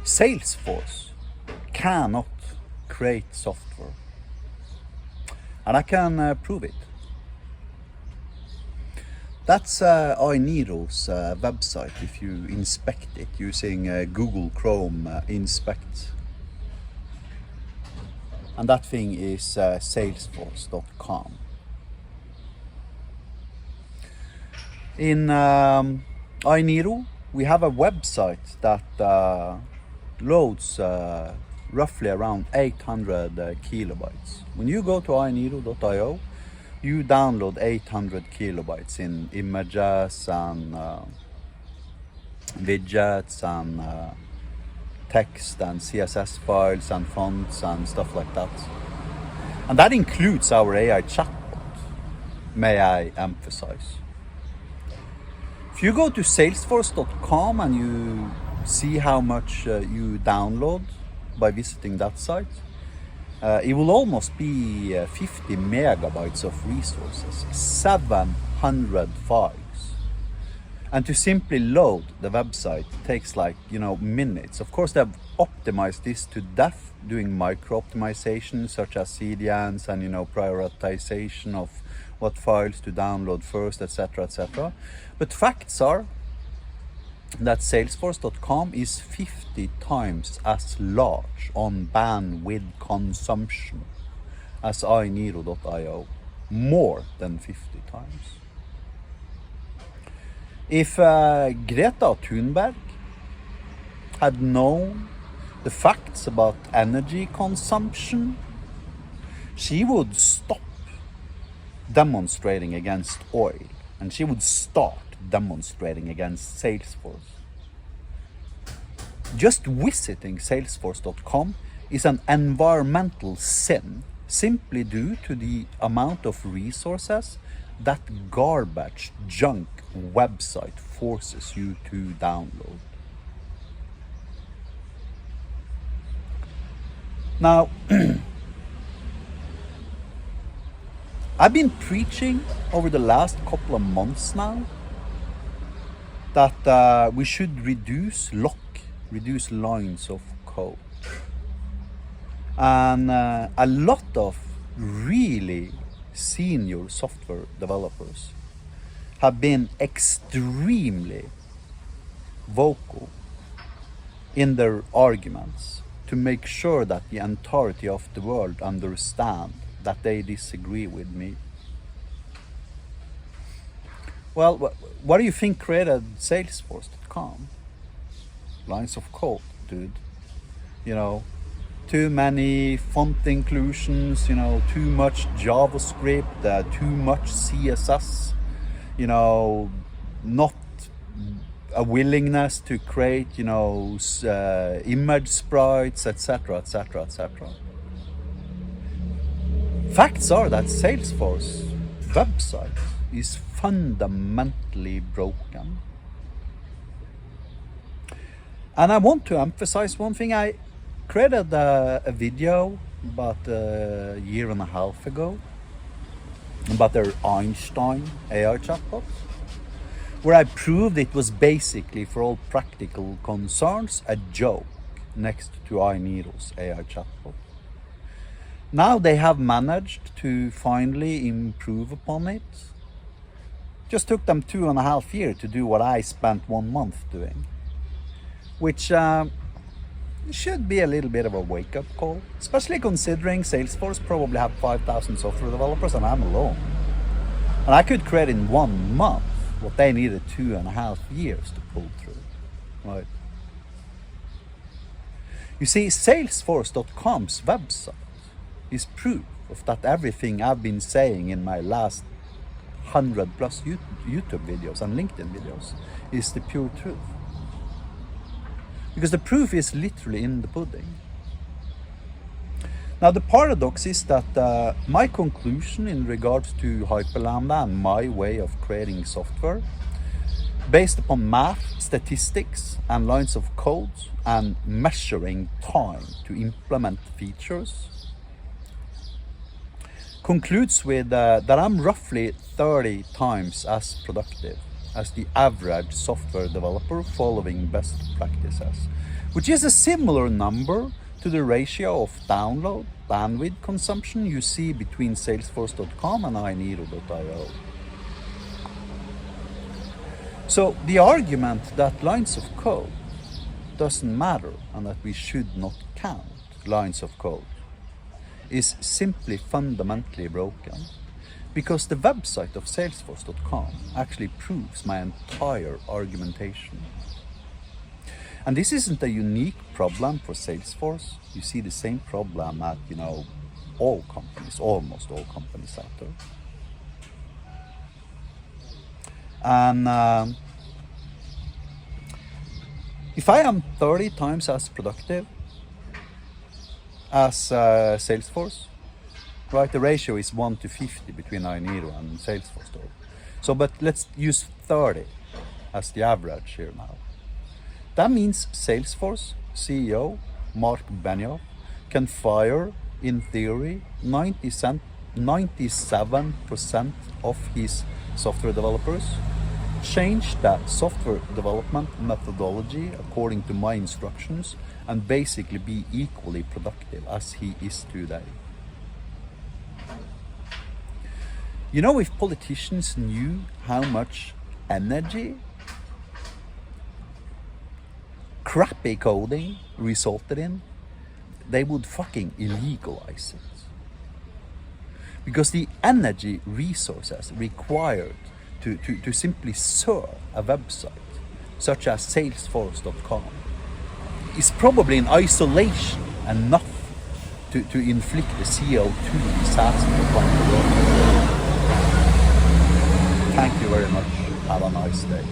SalesForce cannot create software. And I can prove it. That's iNero's website if you inspect it using Google Chrome Inspect. And that thing is SalesForce.com. In iNero, we have a website that loads roughly around 800 kilobytes. When you go to inero.io, you download 800 kilobytes in images and widgets and text and CSS files and fonts and stuff like that. And that includes our AI chatbot, may I emphasize. If you go to salesforce.com and you see how much you download by visiting that site, it will almost be 50 megabytes of resources, 700 files. And to simply load the website takes minutes. Of course, they've optimized this to death, doing micro optimization such as CDNs and prioritization of what files to download first, etc., etc. But facts are that salesforce.com is 50 times as large on bandwidth consumption as inero.io, more than 50 times. If Greta Thunberg had known the facts about energy consumption, she would stop demonstrating against oil, and she would start demonstrating against Salesforce. Just visiting salesforce.com is an environmental sin, simply due to the amount of resources that garbage junk website forces you to download. Now, I've been preaching over the last couple of months now that we should reduce lines of code. And a lot of really senior software developers have been extremely vocal in their arguments to make sure that the entirety of the world understand that they disagree with me. Well, what do you think created SalesForce.com? Lines of code, dude. Too many font inclusions, too much JavaScript, too much CSS, not a willingness to create, image sprites, etc., etc., etc. Facts are that Salesforce website is fundamentally broken. And I want to emphasize one thing. I created a video about a year and a half ago about their Einstein AI chatbot, where I proved it was basically, for all practical concerns, a joke next to iNero's AI chatbot. Now they have managed to finally improve upon it. Just took them 2.5 years to do what I spent 1 month doing, which should be a little bit of a wake-up call, especially considering Salesforce probably have 5,000 software developers and I'm alone. And I could create in 1 month what they needed 2.5 years to pull through, right? You see, Salesforce.com's website is proof of that everything I've been saying in my last 100+ YouTube videos and LinkedIn videos is the pure truth. Because the proof is literally in the pudding. Now the paradox is that my conclusion in regards to Hyperlambda and my way of creating software, based upon math, statistics and lines of code and measuring time to implement features, concludes with that I'm roughly 30 times as productive as the average software developer following best practices, which is a similar number to the ratio of download bandwidth consumption you see between SalesForce.com and iNeedle.io. So the argument that lines of code doesn't matter and that we should not count lines of code is simply fundamentally broken, because the website of SalesForce.com actually proves my entire argumentation. And this isn't a unique problem for Salesforce. You see the same problem at, all companies, almost all companies out there. And if I am 30 times as productive as Salesforce, right, the ratio is 1 to 50 between iNeedle and Salesforce. So, but let's use 30 as the average here now. That means Salesforce CEO Marc Benioff can fire, in theory, 97% of his software developers, change that software development methodology according to my instructions, and basically be equally productive as he is today. If politicians knew how much energy crappy coding resulted in, they would fucking illegalize it. Because the energy resources required to simply serve a website such as SalesForce.com is probably in isolation enough to inflict the CO2 disaster upon the world. Thank you very much. Have a nice day.